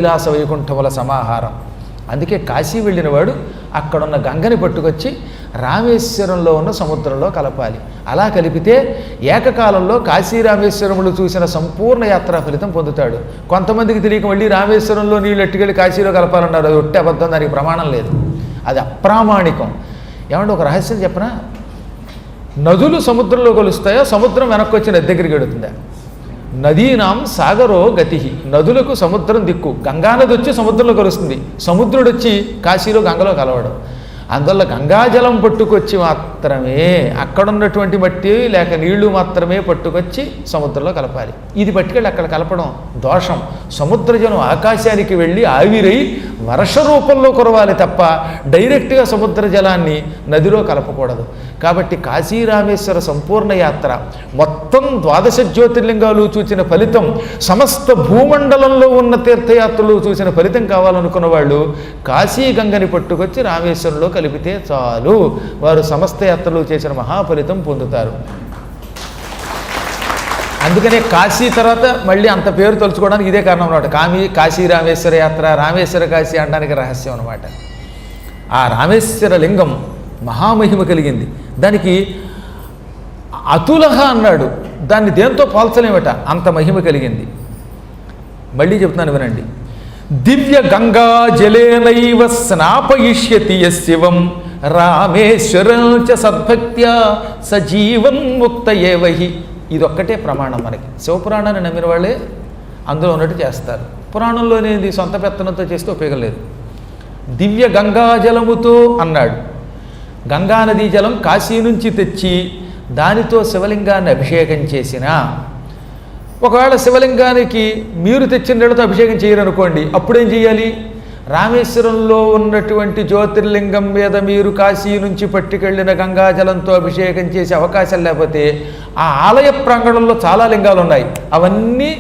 కైలాస వైకుంఠముల సమాహారం. అందుకే కాశీ వెళ్ళినవాడు అక్కడున్న గంగని పట్టుకొచ్చి రామేశ్వరంలో ఉన్న సముద్రంలో కలపాలి. అలా కలిపితే ఏకకాలంలో కాశీ రామేశ్వరములు చూసిన సంపూర్ణ యాత్రా ఫలితం పొందుతాడు. కొంతమందికి తెలియక మళ్ళీ రామేశ్వరంలో నీళ్ళు ఎట్టుకెళ్ళి కాశీలో కలపాలన్నారు. అది ఒట్టి అబద్ధం, దానికి ప్రమాణం లేదు, అది అప్రామాణికం. ఏమంటే ఒక రహస్యం చెప్పనా? నదులు సముద్రంలో కలుస్తాయో సముద్రం వెనక్కి వచ్చి నది దగ్గరికి వెడుతుందా? నదీనాం సాగరో గతి, నదులకు సముద్రం దిక్కు. గంగానది వచ్చి సముద్రంలో కలుస్తుంది, సముద్రుడు వచ్చి కాశీలో గంగలో కలవడం. అందువల్ల గంగాజలం పట్టుకొచ్చి మాత్రమే అక్కడున్నటువంటి మట్టి లేక నీళ్లు మాత్రమే పట్టుకొచ్చి సముద్రంలో కలపాలి. ఇది పట్టుకెళ్ళి అక్కడ కలపడం దోషం. సముద్రజలం ఆకాశానికి వెళ్ళి ఆవిరై వర్ష రూపంలో కురవాలి తప్ప డైరెక్ట్గా సముద్ర జలాన్ని నదిలో కలపకూడదు. కాబట్టి కాశీరామేశ్వర సంపూర్ణ యాత్ర మొత్తం 12 జ్యోతిర్లింగాలు చూసిన ఫలితం, సమస్త భూమండలంలో ఉన్న తీర్థయాత్రలు చూసిన ఫలితం కావాలనుకున్న వాళ్ళు కాశీ గంగని పట్టుకొచ్చి రామేశ్వరంలో కలిపితే చాలు, వారు సమస్త యాత్రలు చేసిన మహాఫలితం పొందుతారు. అందుకనే కాశీ తర్వాత మళ్ళీ అంత పేరు తలుచుకోవడానికి ఇదే కారణం అనమాట. కాశీ రామేశ్వర యాత్ర, రామేశ్వర కాశీ అనడానికి రహస్యం అనమాట. ఆ రామేశ్వర లింగం మహామహిమ కలిగింది. దానికి అతులహ అన్నాడు, దాన్ని దేంతో పోల్చలేమట, అంత మహిమ కలిగింది. మళ్ళీ చెప్తున్నాను వినండి. దివ్య గంగా జలేనైవ స్నాపయిష్యతి శివం రామేశ్వరం చ సద్భక్త్యా సజీవన్ ముక్త ఏవహి. ఇదొక్కటే ప్రమాణం మనకి. శివపురాణాన్ని నమ్మిన వాళ్ళే అందులో ఉన్నట్టు చేస్తారు. పురాణంలోనేది సొంత పెత్తనంతో చేస్తే ఉపయోగం లేదు. దివ్య గంగాజలముతో అన్నాడు. గంగానదీ జలం కాశీ నుంచి తెచ్చి దానితో శివలింగాన్ని అభిషేకం చేసిన, ఒకవేళ శివలింగానికి మీరు తెచ్చిన నీళ్ళతో అభిషేకం చేయరనుకోండి, అప్పుడేం చేయాలి? రామేశ్వరంలో ఉన్నటువంటి జ్యోతిర్లింగం మీద మీరు కాశీ నుంచి పట్టుకెళ్ళిన గంగాజలంతో అభిషేకం చేసే అవకాశం లేకపోతే ఆ ఆలయ ప్రాంగణంలో చాలా లింగాలు ఉన్నాయి, అవన్నీ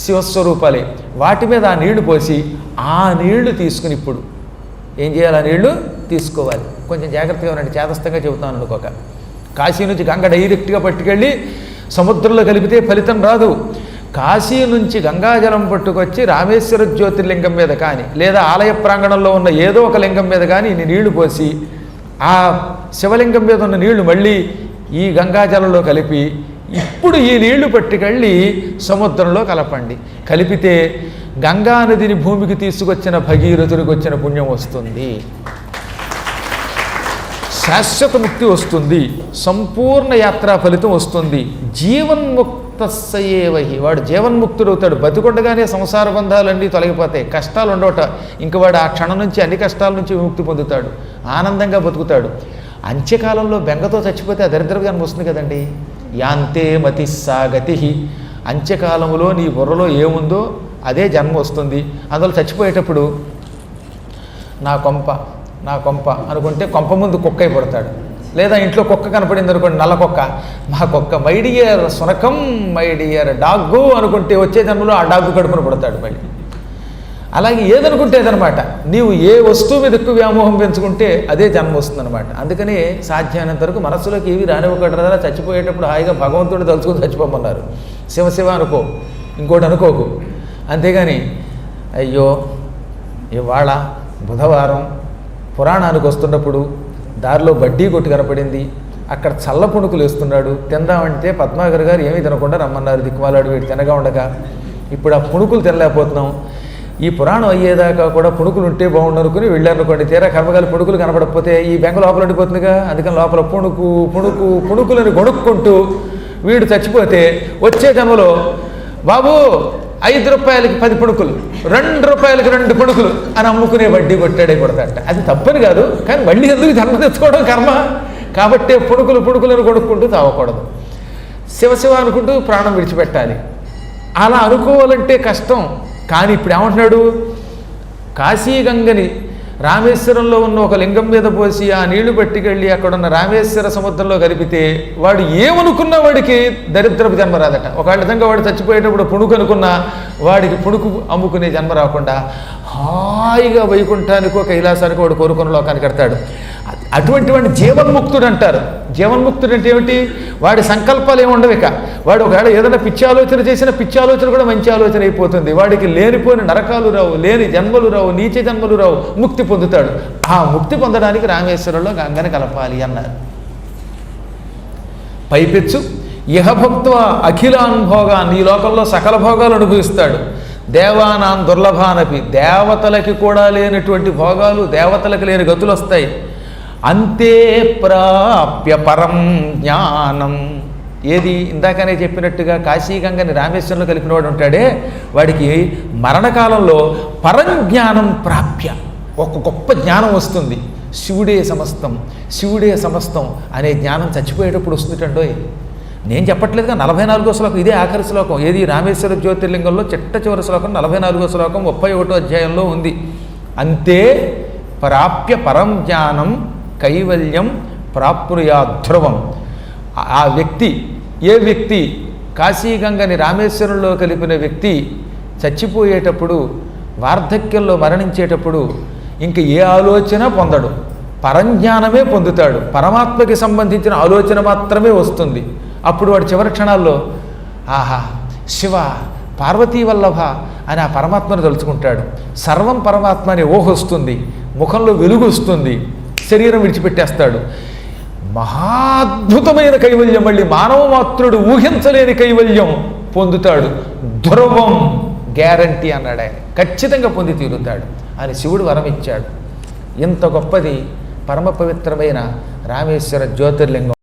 శివస్వరూపాలే. వాటి మీద ఆ నీళ్లు పోసి ఆ నీళ్లు తీసుకుని ఇప్పుడు ఏం చేయాలి? ఆ నీళ్లు తీసుకోవాలి. కొంచెం జాగ్రత్తగా ఉండండి, చేతస్థంగా చెబుతాను అనుకోక. కాశీ నుంచి గంగ డైరెక్ట్గా పట్టుకెళ్ళి సముద్రంలో కలిపితే ఫలితం రాదు. కాశీ నుంచి గంగాజలం పట్టుకొచ్చి రామేశ్వర జ్యోతిర్లింగం మీద కానీ లేదా ఆలయ ప్రాంగణంలో ఉన్న ఏదో ఒక లింగం మీద కానీ ఇన్ని నీళ్లు పోసి ఆ శివలింగం మీద ఉన్న నీళ్లు మళ్ళీ ఈ గంగాజలంలో కలిపి ఇప్పుడు ఈ నీళ్లు పట్టుకెళ్ళి సముద్రంలో కలపండి. కలిపితే గంగానదిని భూమికి తీసుకొచ్చిన భగీరథుడికి వచ్చిన పుణ్యం వస్తుంది, శాశ్వత ముక్తి వస్తుంది, సంపూర్ణ యాత్రా ఫలితం వస్తుంది. జీవన్ముక్తస్యేవహి, వాడు జీవన్ముక్తుడు అవుతాడు. బతికొండగానే సంసార బంధాలన్నీ తొలగిపోతాయి, కష్టాలు ఉండవట. ఇంక వాడు ఆ క్షణం నుంచి అన్ని కష్టాల నుంచి విముక్తి పొందుతాడు, ఆనందంగా బతుకుతాడు. అంత్యకాలంలో బెంగతో చచ్చిపోతే ఆ దరిద్ర జన్మ వస్తుంది కదండి. యాంతే మతి సాగతి, అంత్యకాలంలో నీ బుర్రలో ఏముందో అదే జన్మ వస్తుంది. అందులో చచ్చిపోయేటప్పుడు నా కొంప అనుకుంటే కొంప ముందు కుక్క అయి పడతాడు. లేదా ఇంట్లో కుక్క కనపడింది అనుకోండి, నల్ల కుక్క, మా కుక్క, మై డియర్ సునకం, మై డియర్ డాగ్గు అనుకుంటే వచ్చే జన్మలో ఆ డాగ్గు కడుపున పడతాడు మళ్ళీ. అలాగే ఏదనుకుంటే ఏదనమాట, నీవు ఏ వస్తువు మీద ఎక్కువ వ్యామోహం పెంచుకుంటే అదే జన్మ వస్తుందన్నమాట. అందుకని సాధ్యమైనంత వరకు మనసులోకి ఏవి రానివ్వకూడదా. చచ్చిపోయేటప్పుడు హాయిగా భగవంతుడిని తలుచుకుని చచ్చిపోమన్నారు. శివ అనుకో, ఇంకోటి అనుకోకు. అంతేగాని అయ్యో ఇవాళ బుధవారం పురాణానికి వస్తున్నప్పుడు దారిలో బడ్డీ కొట్టు కనపడింది, అక్కడ చల్ల పుణుకులు వేస్తున్నాడు, తిందామంటే పద్మాకర్ గారు ఏమీ తినకుండా రమ్మన్నారు, దిక్కుమాలాడు వీడు తినగా ఉండగా. ఇప్పుడు ఆ పుణుకులు తినలేకపోతున్నాం. ఈ పురాణం అయ్యేదాకా కూడా పుణుకులు ఉంటే బాగుండు అనుకుని వెళ్ళారనుకోండి, తీరా కర్మగాలి పుణుకులు కనపడకపోతే ఈ బెంగ లోపల ఉండిపోతుందిగా. అందుకని లోపల పుణుకులని గొడుక్కుంటూ వీడు చచ్చిపోతే వచ్చే జన్మలో బాబు 5 రూపాయలకి 10 పుణుకులు, 2 రూపాయలకి 2 పుణుకులు అని అమ్ముకునే వడ్డీ కొట్టాడే కొడతాట. అది తప్పని కాదు, కానీ మళ్ళీ ఎందుకు జన్మ తెచ్చుకోవడం కర్మ. కాబట్టి పుణుకులను కొడుక్కుంటూ తావకూడదు, శివ అనుకుంటూ ప్రాణం విడిచిపెట్టాలి. అలా అనుకోవాలంటే కష్టం. కానీ ఇప్పుడు ఏమంటున్నాడు? కాశీగంగని రామేశ్వరంలో ఉన్న ఒక లింగం మీద పోసి ఆ నీళ్లు పట్టుకెళ్ళి అక్కడున్న రామేశ్వర సముద్రంలో కలిపితే వాడు ఏమనుకున్న వాడికి దరిద్రపు జన్మ రాదట. ఒకవేళ విధంగా వాడు చచ్చిపోయేటప్పుడు పుణుకు అనుకున్నా వాడికి పుణుకు అమ్ముకునే జన్మ రాకుండా హాయిగా వైకుంఠానికో కైలాసానికో వాడు కోరుకున్న లోకానికి కడతాడు. అటువంటి వాడిని జీవన్ముక్తుడు అంటారు. జీవన్ముక్తుడు అంటే ఏమిటి? వాడి సంకల్పాలు ఏమి ఉండవు. ఇక వాడు ఒకవేళ ఏదైనా పిచ్చి ఆలోచన చేసినా పిచ్చి ఆలోచన కూడా మంచి ఆలోచన అయిపోతుంది. వాడికి లేనిపోని నరకాలు రావు, లేని జన్మలు రావు, నీచ జన్మలు రావు, ముక్తి పొందుతాడు. ఆ ముక్తి పొందడానికి రామేశ్వరంలో గంగని కలపాలి అన్నారు. పైపెచ్చు ఇహభక్త్వ అఖిలాన్ భోగాన్, ఈ లోకంలో సకల భోగాలు అనుభవిస్తాడు. దేవానాం దుర్లభానపి, దేవతలకి కూడా లేనటువంటి భోగాలు, దేవతలకు లేని గతులు వస్తాయి. అంతే ప్రాప్య పరం జ్ఞానం, ఏది ఇందాకనే చెప్పినట్టుగా కాశీగంగని రామేశ్వరంలో కలిపినవాడు ఉంటాడే, వాడికి మరణకాలంలో పరంజ్ఞానం ప్రాప్య, ఒక గొప్ప జ్ఞానం వస్తుంది. శివుడే సమస్తం, శివుడే సమస్తం అనే జ్ఞానం చచ్చిపోయేటప్పుడు వస్తుందండోయ్. నేను చెప్పట్లేదుగా 44వ శ్లోకం, ఇదే ఆఖరి శ్లోకం. ఏది రామేశ్వర జ్యోతిర్లింగంలో చిట్ట చివరి శ్లోకం 44వ శ్లోకం 31వ అధ్యాయంలో ఉంది. అంతే ప్రాప్య పరం జ్ఞానం కైవల్యం ప్రాప్నుయా ధ్రువం. ఆ వ్యక్తి, ఏ వ్యక్తి కాశీగంగని రామేశ్వరంలో కలిపిన వ్యక్తి చచ్చిపోయేటప్పుడు, వార్ధక్యంలో మరణించేటప్పుడు ఇంక ఏ ఆలోచన పొందడు, పరంజ్ఞానమే పొందుతాడు. పరమాత్మకి సంబంధించిన ఆలోచన మాత్రమే వస్తుంది. అప్పుడు వాడు చివరి క్షణాల్లో ఆహా శివ పార్వతీ వల్లభ అని ఆ పరమాత్మను తలుచుకుంటాడు. సర్వం పరమాత్మ అనే ఊహ వస్తుంది, ముఖంలో వెలుగు వస్తుంది, శరీరం విడిచిపెట్టేస్తాడు. మహాద్భుతమైన కైవల్యం, మళ్ళీ మానవ మాత్రుడు ఊహించలేని కైవల్యం పొందుతాడు. ధ్రువం, గ్యారంటీ అన్నాడు ఆయన, ఖచ్చితంగా పొంది తీరుతాడు అని శివుడు వరం ఇచ్చాడు. ఇంత గొప్పది పరమ పవిత్రమైన రామేశ్వర జ్యోతిర్లింగం.